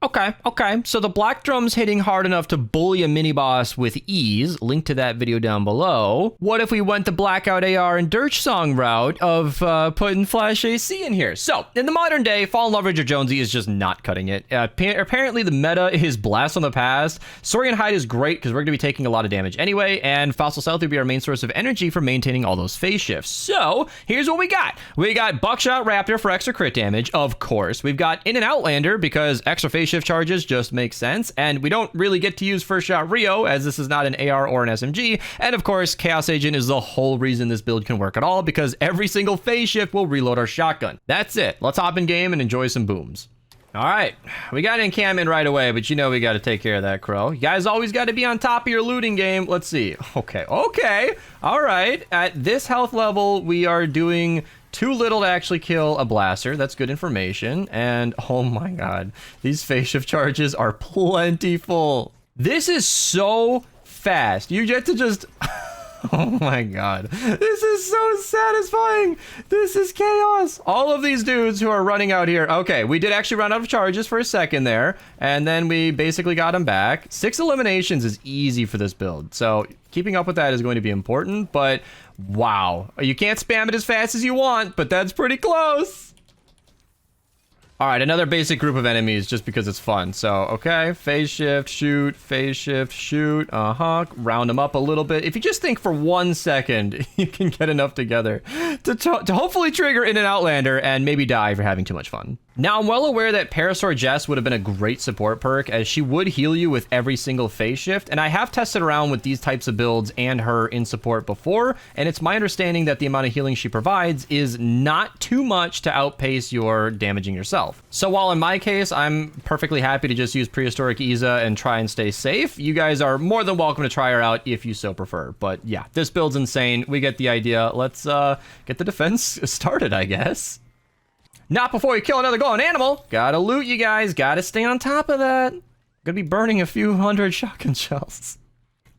Okay. So the black drum's hitting hard enough to bully a mini-boss with ease. Link to that video down below. What if we went the Blackout AR and Dirge Song route of putting Flash AC in here? So, in the modern day, Fallen Love Ranger Jonesy is just not cutting it. Apparently, the meta is Blast from the Past. Saurian Hide is great because we're going to be taking a lot of damage anyway, and Fossil South will be our main source of energy for maintaining all those phase shifts. So, here's what we got. We got Buckshot Raptor for extra crit damage, of course. We've got In and Outlander because extra phase shift charges just make sense, and we don't really get to use First Shot Rio as this is not an AR or an SMG, and of course Chaos Agent is the whole reason this build can work at all because every single phase shift will reload our shotgun. That's it. Let's hop in game and enjoy some booms. All right, we got in cam in right away, but you know we got to take care of that crow. You guys always got to be on top of your looting game. Let's see. Okay. All right, at this health level we are doing too little to actually kill a blaster. That's good information. And oh my god, these phase shift charges are plentiful. This is so fast. You get to just oh my god, this is so satisfying. This is chaos. All of these dudes who are running out here. Okay, we did actually run out of charges for a second there, and then we basically got them back. 6 eliminations is easy for this build, so keeping up with that is going to be important. But wow, you can't spam it as fast as you want, but that's pretty close. All right, another basic group of enemies just because it's fun. So, okay, phase shift, shoot, phase shift, shoot, round them up a little bit. If you just think for 1 second, you can get enough together to hopefully trigger In and Outlander and maybe die for having too much fun. Now, I'm well aware that Parasaur Jess would have been a great support perk as she would heal you with every single phase shift, and I have tested around with these types of builds and her in support before, and it's my understanding that the amount of healing she provides is not too much to outpace your damaging yourself. So while in my case, I'm perfectly happy to just use Prehistoric Iza and try and stay safe, you guys are more than welcome to try her out if you so prefer. But yeah, this build's insane. We get the idea. Let's get the defense started, I guess. Not before you kill another glowing animal. Gotta loot, you guys. Gotta stay on top of that. Gonna be burning a few hundred shotgun shells.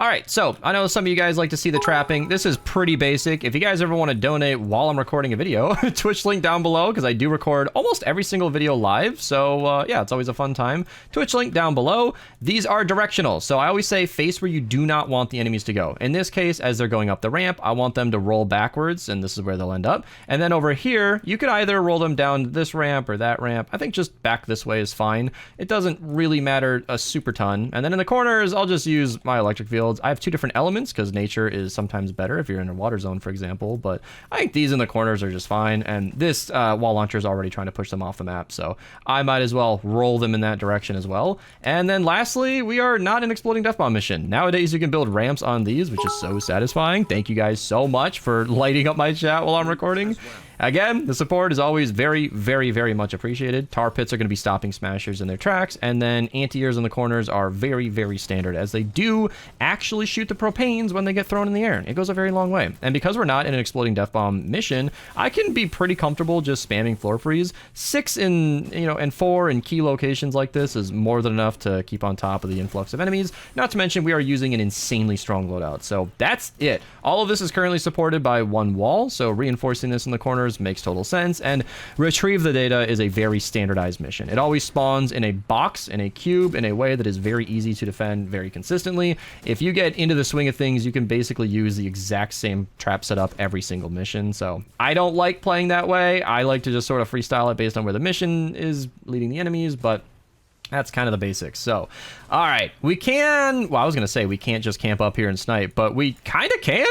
All right, so I know some of you guys like to see the trapping. This is pretty basic. If you guys ever want to donate while I'm recording a video, Twitch link down below, because I do record almost every single video live. So yeah, it's always a fun time. Twitch link down below. These are directional. So I always say face where you do not want the enemies to go. In this case, as they're going up the ramp, I want them to roll backwards, and this is where they'll end up. And then over here, you could either roll them down this ramp or that ramp. I think just back this way is fine. It doesn't really matter a super ton. And then in the corners, I'll just use my electric field. I have 2 different elements because nature is sometimes better if you're in a water zone, for example, but I think these in the corners are just fine, and this wall launcher is already trying to push them off the map, so I might as well roll them in that direction as well. And then lastly, we are not an Exploding Death Bomb mission. Nowadays, you can build ramps on these, which is so satisfying. Thank you guys so much for lighting up my chat while I'm recording. Again, the support is always very, very, very much appreciated. Tar pits are going to be stopping smashers in their tracks, and then anti-airs in the corners are very, very standard, as they do actually shoot the propanes when they get thrown in the air. It goes a very long way. And because we're not in an Exploding Death Bomb mission, I can be pretty comfortable just spamming floor freeze. 6 and 4 in key locations like this is more than enough to keep on top of the influx of enemies. Not to mention, we are using an insanely strong loadout. So that's it. All of this is currently supported by 1 wall, so reinforcing this in the corners makes total sense, and retrieve the data is a very standardized mission. It always spawns in a box, in a cube, in a way that is very easy to defend very consistently. If you get into the swing of things, you can basically use the exact same trap setup every single mission. So I don't like playing that way. I like to just sort of freestyle it based on where the mission is leading the enemies, but that's kind of the basics. So, all right, we can, well, I was going to say we can't just camp up here and snipe, but we kind of can.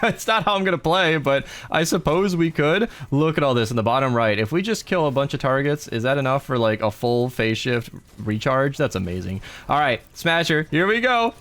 It's not how I'm going to play, but I suppose we could. Look at all this in the bottom right. If we just kill a bunch of targets, is that enough for like a full phase shift recharge? That's amazing. All right, Smasher, here we go.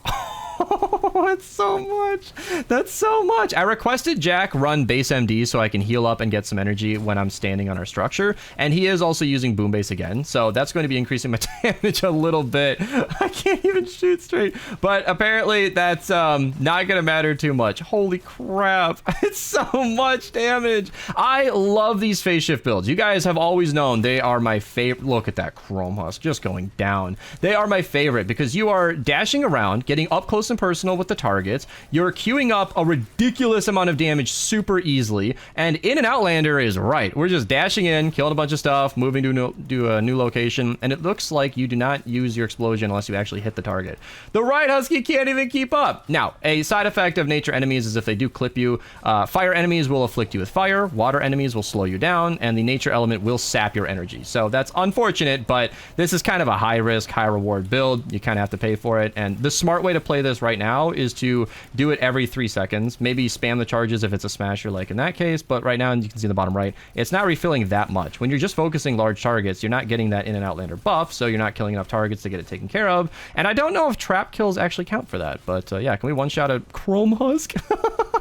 Oh, it's so much. That's so much. I requested Jack run base MD so I can heal up and get some energy when I'm standing on our structure. And he is also using boom base again. So that's going to be increasing my damage a little bit. I can't even shoot straight. But apparently that's not going to matter too much. Holy crap. It's so much damage. I love these phase shift builds. You guys have always known they are my favorite. Look at that Chrome Husk just going down. They are my favorite because you are dashing around, getting up close and personal with with the targets. You're queuing up a ridiculous amount of damage super easily, and In and Outlander is right. We're just dashing in, killing a bunch of stuff, moving to a new location, and it looks like you do not use your explosion unless you actually hit the target. The Ride Husky can't even keep up. Now, a side effect of nature enemies is if they do clip you, fire enemies will afflict you with fire, water enemies will slow you down, and the nature element will sap your energy. So that's unfortunate, but this is kind of a high risk, high reward build. You kind of have to pay for it, and the smart way to play this right now is to do it every 3 seconds. Maybe spam the charges if it's a smasher like in that case, but right now, and you can see in the bottom right, it's not refilling that much. When you're just focusing large targets, you're not getting that In and Outlander buff, so you're not killing enough targets to get it taken care of, and I don't know if trap kills actually count for that, but yeah, can we one-shot a Chrome Husk?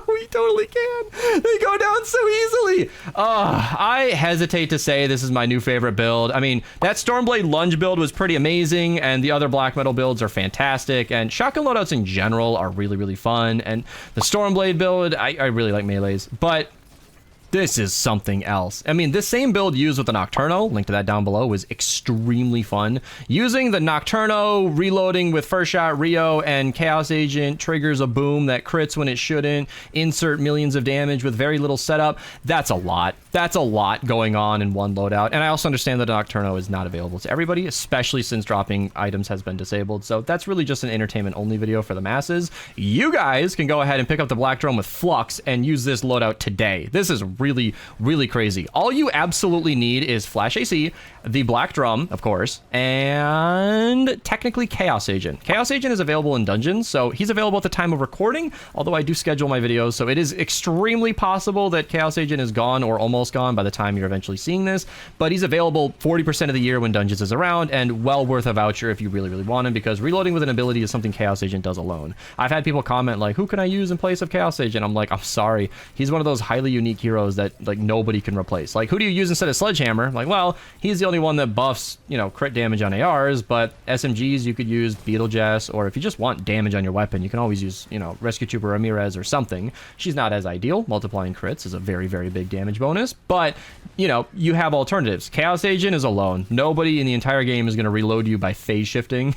We totally can. They go down so easily. I hesitate to say this is my new favorite build. I mean, that Stormblade Lunge build was pretty amazing, and the other Black Metal builds are fantastic, and shotgun loadouts in general are really, really fun, and the Stormblade build, I really like melees, but this is something else. I mean, this same build used with the Nocturno, link to that down below, was extremely fun. Using the Nocturno, reloading with First Shot Rio and Chaos Agent triggers a boom that crits when it shouldn't, insert millions of damage with very little setup. That's a lot. That's a lot going on in one loadout. And I also understand that Nocturno is not available to everybody, especially since dropping items has been disabled. So that's really just an entertainment only video for the masses. You guys can go ahead and pick up the Black Drum with Flux and use this loadout today. This is really, really crazy. All you absolutely need is Flash AC, the Black Drum, of course, and technically Chaos Agent. Chaos Agent is available in dungeons, so he's available at the time of recording, although I do schedule my videos, so it is extremely possible that Chaos Agent is gone or almost gone by the time you're eventually seeing this, but he's available 40% of the year when dungeons is around, and well worth a voucher if you really, really want him, because reloading with an ability is something Chaos Agent does alone. I've had people comment like, who can I use in place of Chaos Agent? I'm like, I'm sorry, he's one of those highly unique heroes that like nobody can replace. Like, who do you use instead of Sledgehammer? Like, well, he's the only one that buffs, you know, crit damage on ARs, but SMGs you could use Beetlejuice, or if you just want damage on your weapon, you can always use, you know, Rescue Trooper Ramirez or something. She's not as ideal. Multiplying crits is a very, very big damage bonus, but, you know, you have alternatives. Chaos Agent is alone. Nobody in the entire game is going to reload you by phase shifting,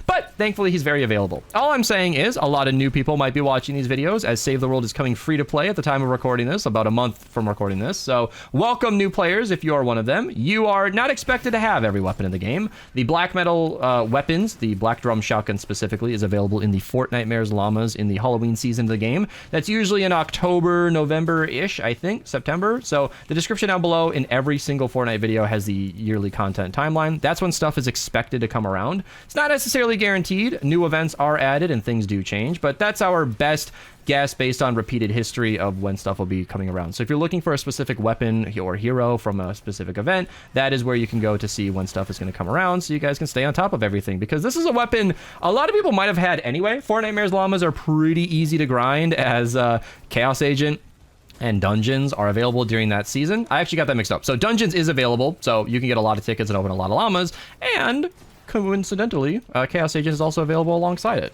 but thankfully he's very available. All I'm saying is a lot of new people might be watching these videos, as Save the World is coming free to play at the time of recording this, about a month from recording this. So welcome new players if you are one of them. You are not expected to have every weapon in the game. The Black Metal weapons, the Black Drum Shotgun specifically, is available in the Fort Nightmares Llamas in the Halloween season of the game. That's usually in October, November-ish, I think, September. So the description down below in every single Fortnite video has the yearly content timeline. That's when stuff is expected to come around. It's not necessarily guaranteed. New events are added and things do change, but that's our best guess based on repeated history of when stuff will be coming around. So if you're looking for a specific weapon or hero from a specific event, that is where you can go to see when stuff is going to come around, so you guys can stay on top of everything, because this is a weapon a lot of people might have had anyway. Fort Nightmares Llamas are pretty easy to grind, as Chaos Agent and Dungeons are available during that season. I actually got that mixed up. So Dungeons is available, so you can get a lot of tickets and open a lot of llamas, and coincidentally, Chaos Agent is also available alongside it.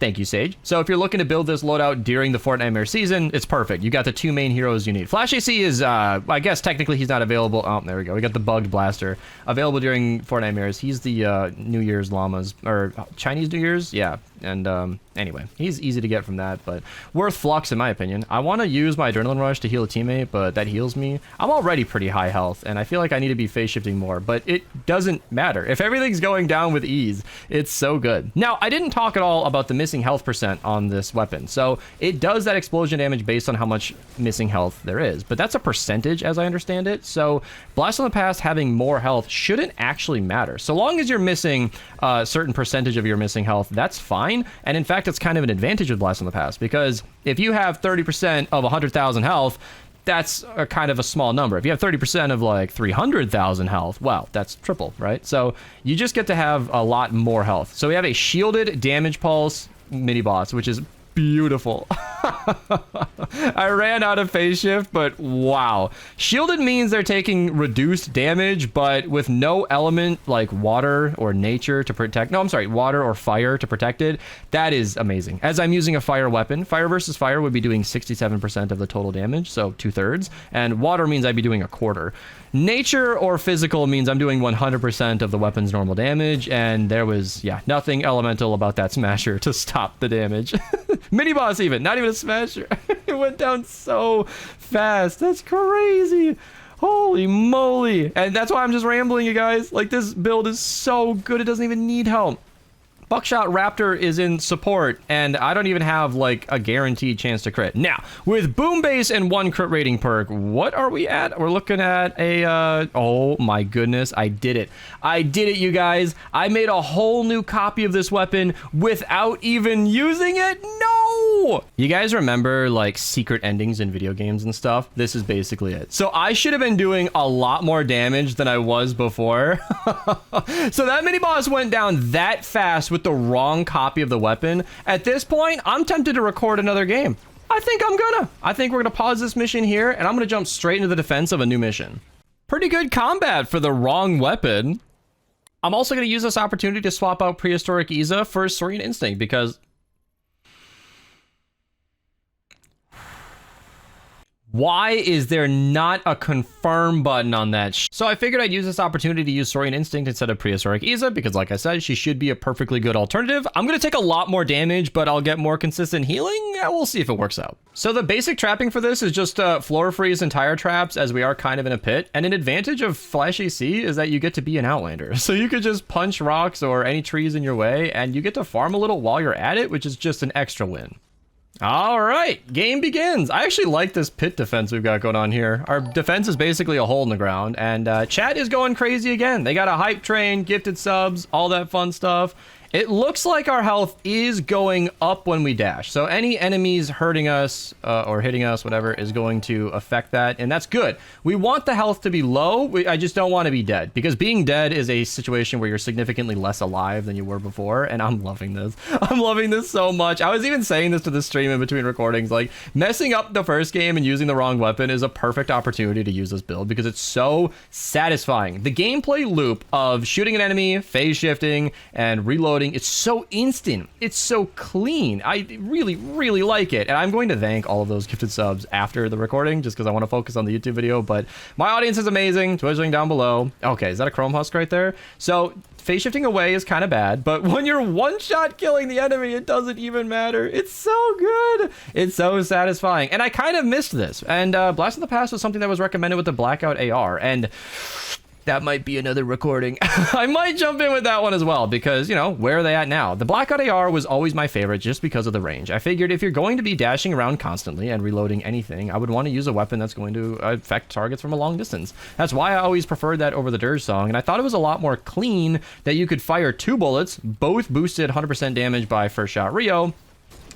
Thank you, Sage. So if you're looking to build this loadout during the Fort Nightmare season, it's perfect. You got the 2 main heroes you need. Flash AC is, I guess technically he's not available. Oh, there we go. We got the Bugged Blaster available during Fort Nightmares. He's the New Year's llamas, or Chinese New Year's? Yeah. And anyway, he's easy to get from that, but worth Flux in my opinion. I want to use my Adrenaline Rush to heal a teammate, but that heals me. I'm already pretty high health, and I feel like I need to be phase shifting more, but it doesn't matter. If everything's going down with ease, it's so good. Now, I didn't talk at all about the missing health percent on this weapon. So it does that explosion damage based on how much missing health there is, but that's a percentage as I understand it. So Blast from the Past having more health shouldn't actually matter. So long as you're missing a certain percentage of your missing health, that's fine. And in fact, it's kind of an advantage with Blast from the Past, because if you have 30% of 100,000 health, that's a kind of a small number. If you have 30% of like 300,000 health, well, that's triple, right? So you just get to have a lot more health. So we have a shielded damage pulse mini boss, which is beautiful. I ran out of phase shift, but wow. Shielded means they're taking reduced damage, but with no element like water or nature to protect. No, I'm sorry, water or fire to protect it. That is amazing. As I'm using a fire weapon, fire versus fire would be doing 67% of the total damage, so 2/3. And water means I'd be doing 1/4. Nature or physical means I'm doing 100% of the weapon's normal damage, and there was, yeah, nothing elemental about that smasher to stop the damage. Miniboss even, not even a smasher. It went down so fast. That's crazy. Holy moly. And that's why I'm just rambling, you guys. Like, this build is so good, it doesn't even need help. Buckshot Raptor is in support, and I don't even have, like, a guaranteed chance to crit. Now, with Boom Base and 1 crit rating perk, what are we at? We're looking at a, oh my goodness, I did it. I did it, you guys. I made a whole new copy of this weapon without even using it? No! You guys remember, like, secret endings in video games and stuff? This is basically it. So I should have been doing a lot more damage than I was before. So that mini-boss went down that fast with the wrong copy of the weapon. At this point, I'm tempted to record another game. I think we're gonna pause this mission here, and I'm gonna jump straight into the defense of a new mission. Pretty good combat for the wrong weapon. I'm also gonna use this opportunity to swap out Prehistoric Iza for Serene Instinct, because why is there not a confirm button on that? So I figured I'd use this opportunity to use Saurian Instinct instead of Prehistoric Iza, because like I said, she should be a perfectly good alternative. I'm going to take a lot more damage, but I'll get more consistent healing. We'll see if it works out. So the basic trapping for this is just floor freeze and tire traps, as we are kind of in a pit. And an advantage of Flash AC is that you get to be an Outlander. So you could just punch rocks or any trees in your way, and you get to farm a little while you're at it, which is just an extra win. All right, game begins. I actually like this pit defense we've got going on here. Our defense is basically a hole in the ground, and chat is going crazy again. They got a hype train, gifted subs, all that fun stuff. It looks like our health is going up when we dash. So any enemies hurting us or hitting us, whatever, is going to affect that. And that's good. We want the health to be low. I just don't want to be dead, because being dead is a situation where you're significantly less alive than you were before. And I'm loving this. I'm loving this so much. I was even saying this to the stream in between recordings, like messing up the first game and using the wrong weapon is a perfect opportunity to use this build, because it's so satisfying. The gameplay loop of shooting an enemy, phase shifting, and reloading, it's so instant. It's so clean. I really, really like it. And I'm going to thank all of those gifted subs after the recording, just because I want to focus on the YouTube video. But my audience is amazing. Twizzling down below. Okay, is that a Chrome Husk right there? So phase shifting away is kind of bad, but when you're one-shot killing the enemy, it doesn't even matter. It's so good. It's so satisfying. And I kind of missed this. And Blast of the Past was something that was recommended with the Blackout AR. And that might be another recording. I might jump in with that one as well, because, you know, where are they at now? The Blackout AR was always my favorite just because of the range. I figured if you're going to be dashing around constantly and reloading anything, I would want to use a weapon that's going to affect targets from a long distance. That's why I always preferred that over the Dirge Song, and I thought it was a lot more clean that you could fire 2 bullets, both boosted 100% damage by first shot Rio,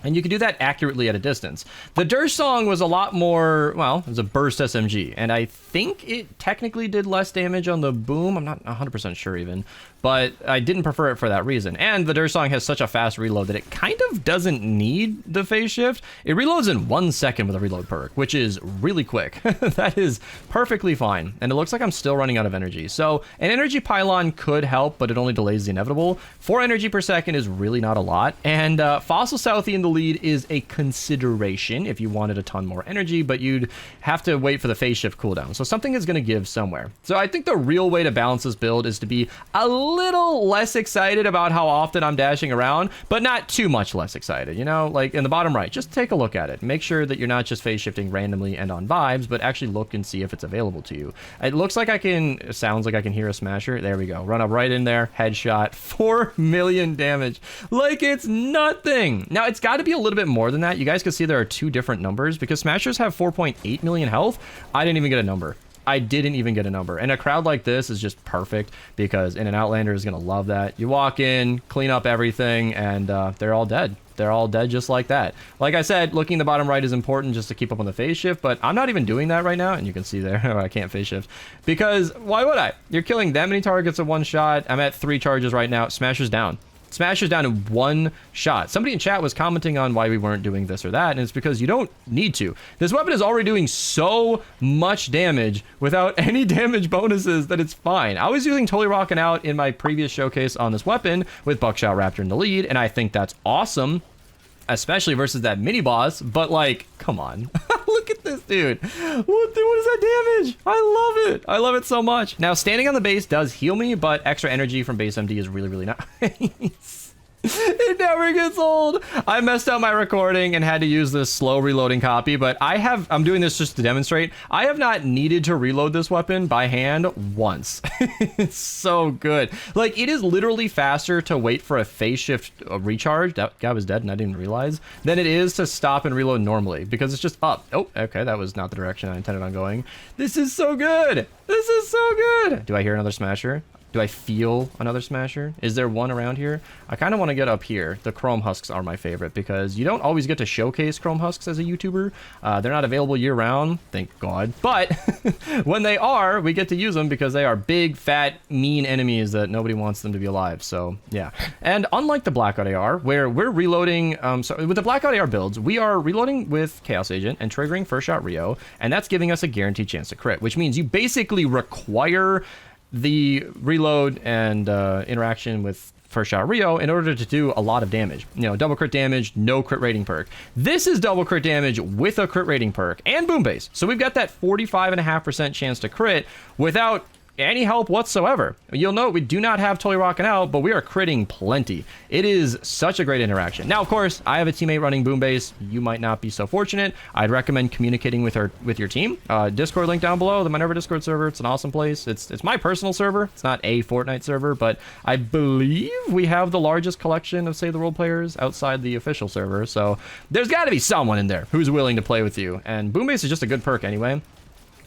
and you can do that accurately at a distance. The Dirge Song was a lot more, well, it was a burst SMG, and I think it technically did less damage on the boom. I'm not 100% sure even, but I didn't prefer it for that reason. And the Dirge Song has such a fast reload that it kind of doesn't need the phase shift. It reloads in 1 second with a reload perk, which is really quick. That is perfectly fine. And it looks like I'm still running out of energy. So an energy pylon could help, but it only delays the inevitable. 4 energy per second is really not a lot. And Fossil Southie in the lead is a consideration if you wanted a ton more energy, but you'd have to wait for the phase shift cooldown. So something is going to give somewhere. So I think the real way to balance this build is to be a little less excited about how often I'm dashing around, but not too much less excited. You know, like in the bottom right, just take a look at it. Make sure that you're not just phase shifting randomly and on vibes, but actually look and see if it's available to you. It looks like it sounds like I can hear a smasher. There we go. Run up right in there. Headshot. 4 million damage. Like it's nothing. Now it's got to be a little bit more than that. You guys can see there are 2 different numbers, because smashers have 4.8 million health. I didn't even get a number. I didn't even get a number. And a crowd like this is just perfect, because an Outlander is going to love that. You walk in, clean up everything, and they're all dead. They're all dead just like that. Like I said, looking the bottom right is important just to keep up on the phase shift, but I'm not even doing that right now. And you can see there, I can't phase shift, because why would I? You're killing that many targets in 1 shot. I'm at 3 charges right now. Smasher's down. Smashes down in one shot. Somebody in chat was commenting on why we weren't doing this or that, and it's because you don't need to. This weapon is already doing so much damage without any damage bonuses that it's fine. I was using Totally Rockin' Out in my previous showcase on this weapon with Buckshot Raptor in the lead, and I think that's awesome, especially versus that mini boss, but like, come on. Look at this dude. What is that damage? I love it. I love it so much. Now, standing on the base does heal me, but extra energy from base MD is really, really nice. It never gets old. I messed up my recording and had to use this slow reloading copy, but I'm doing this just to demonstrate. I have not needed to reload this weapon by hand once. It's so good. Like, it is literally faster to wait for a phase shift recharge. That guy was dead and I didn't realize, than it is to stop and reload normally, because it's just up. Oh, okay, that was not the direction I intended on going. This is so good. This is so good. Do I hear another smasher? Do I feel another smasher? Is there one around here? I kind of want to get up here. The chrome husks are my favorite because you don't always get to showcase chrome husks as a YouTuber. They're not available year round, thank God. But when they are, we get to use them because they are big, fat, mean enemies that nobody wants them to be alive. So yeah. And unlike the Blackout AR, where we're reloading, so with the Blackout AR builds, we are reloading with Chaos Agent and triggering First Shot Rio, and that's giving us a guaranteed chance to crit, which means you basically require the reload and interaction with First Shot Rio in order to do a lot of damage. You know, double crit damage, no crit rating perk. This is double crit damage with a crit rating perk and boom base. So we've got that 45.5% chance to crit without any help whatsoever. You'll note we do not have Totally Rockin' Out, but we are critting plenty. It is such a great interaction. Now, of course, I have a teammate running boom base. You might not be so fortunate. I'd recommend communicating with your team. Discord link down below, the Minerva Discord server. It's an awesome place. It's my personal server. It's not a Fortnite server, but I believe we have the largest collection of Save the World players outside the official server. So there's got to be someone in there who's willing to play with you. And boom base is just a good perk anyway.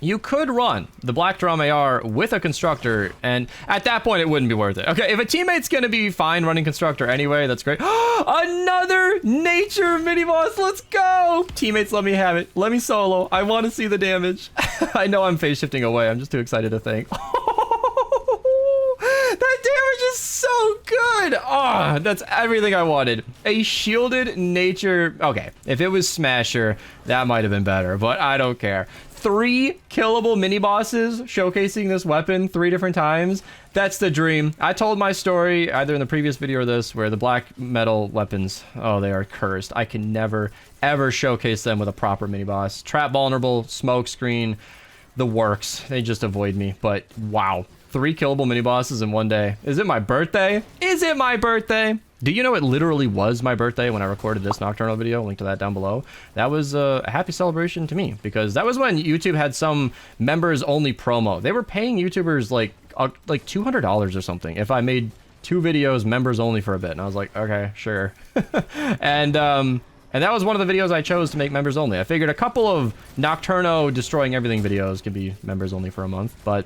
You could run the Black Drum AR with a Constructor, and at that point, it wouldn't be worth it. Okay, if a teammate's gonna be fine running Constructor anyway, that's great. Another Nature Miniboss, let's go! Teammates, let me have it. Let me solo. I want to see the damage. I know I'm phase shifting away. I'm just too excited to think. That damage is so good. Oh, that's everything I wanted. A shielded Nature. Okay, if it was Smasher, that might have been better, but I don't care. 3 killable mini bosses showcasing this weapon 3 different times. That's the dream. I told my story either in the previous video or this, where the black metal weapons, oh, they are cursed. I can never, ever showcase them with a proper mini boss. Trap vulnerable, smoke screen, the works. They just avoid me, but wow. 3 killable mini bosses in one day. Is it my birthday? Is it my birthday? Do you know it literally was my birthday when I recorded this Nocturnal video? Link to that down below. That was a happy celebration to me because that was when YouTube had some members only promo. They were paying YouTubers like $200 or something if I made 2 videos members only for a bit. And I was like, okay, sure. And that was one of the videos I chose to make members only. I figured a couple of Nocturno destroying everything videos could be members only for a month, but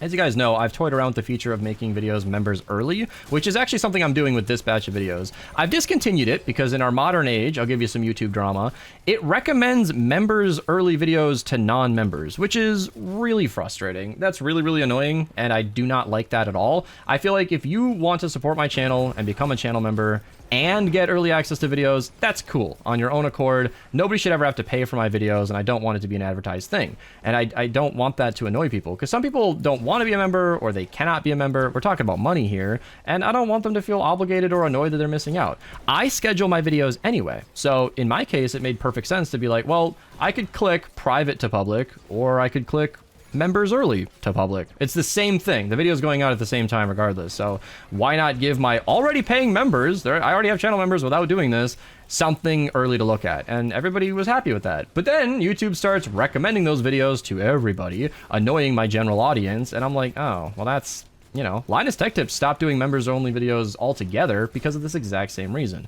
as you guys know, I've toyed around with the feature of making videos members early, which is actually something I'm doing with this batch of videos. I've discontinued it because in our modern age, I'll give you some YouTube drama, it recommends members early videos to non-members, which is really frustrating. That's really, really annoying, and I do not like that at all. I feel like if you want to support my channel and become a channel member and get early access to videos, that's cool on your own accord. Nobody should ever have to pay for my videos, and I don't want it to be an advertised thing. And I don't want that to annoy people, because some people don't want to be a member or they cannot be a member. We're talking about money here, and I don't want them to feel obligated or annoyed that they're missing out. I schedule my videos anyway, so in my case, it made perfect sense to be like, well, I could click private to public, or I could click members early to public. It's the same thing. The video's going out at the same time regardless. So why not give my already paying members, I already have channel members without doing this, something early to look at? And everybody was happy with that. But then YouTube starts recommending those videos to everybody, annoying my general audience. And I'm like, oh, well, that's, you know, Linus Tech Tips stopped doing members only videos altogether because of this exact same reason.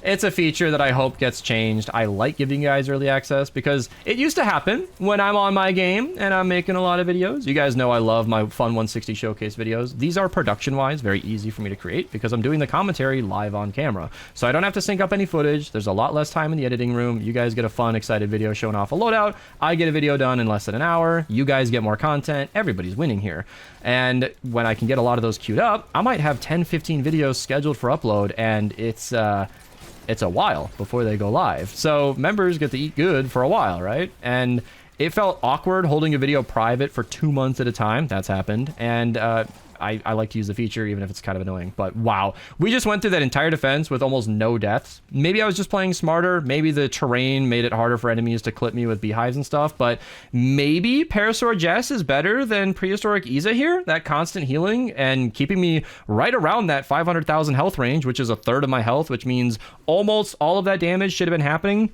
it's a feature that I hope gets changed. I like giving you guys early access because it used to happen when I'm on my game and I'm making a lot of videos. You guys know I love my Fun 160 Showcase videos. These are production-wise very easy for me to create because I'm doing the commentary live on camera. So I don't have to sync up any footage. There's a lot less time in the editing room. You guys get a fun, excited video showing off a loadout. I get a video done in less than an hour. You guys get more content. Everybody's winning here. And when I can get a lot of those queued up, I might have 10, 15 videos scheduled for upload, and it's a while before they go live. So members get to eat good for a while, right? And it felt awkward holding a video private for 2 months at a time. That's happened. And I like to use the feature even if it's kind of annoying. But wow, we just went through that entire defense with almost no deaths. Maybe I was just playing smarter. Maybe the terrain made it harder for enemies to clip me with beehives and stuff. But maybe Parasaur Jess is better than Prehistoric Iza here. That constant healing and keeping me right around that 500,000 health range, which is a third of my health, which means almost all of that damage should have been happening.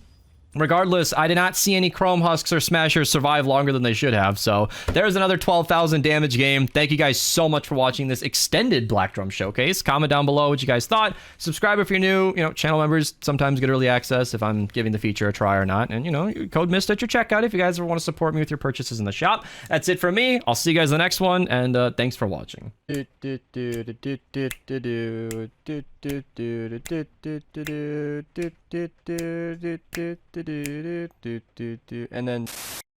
Regardless, I did not see any Chrome Husks or Smashers survive longer than they should have, so there's another 12,000 damage game. Thank you guys so much for watching this extended Black Drum Showcase. Comment down below what you guys thought. Subscribe if you're new. You know, channel members sometimes get early access if I'm giving the feature a try or not. And, you know, code Mista at your checkout if you guys ever want to support me with your purchases in the shop. That's it from me. I'll see you guys in the next one, and thanks for watching. And then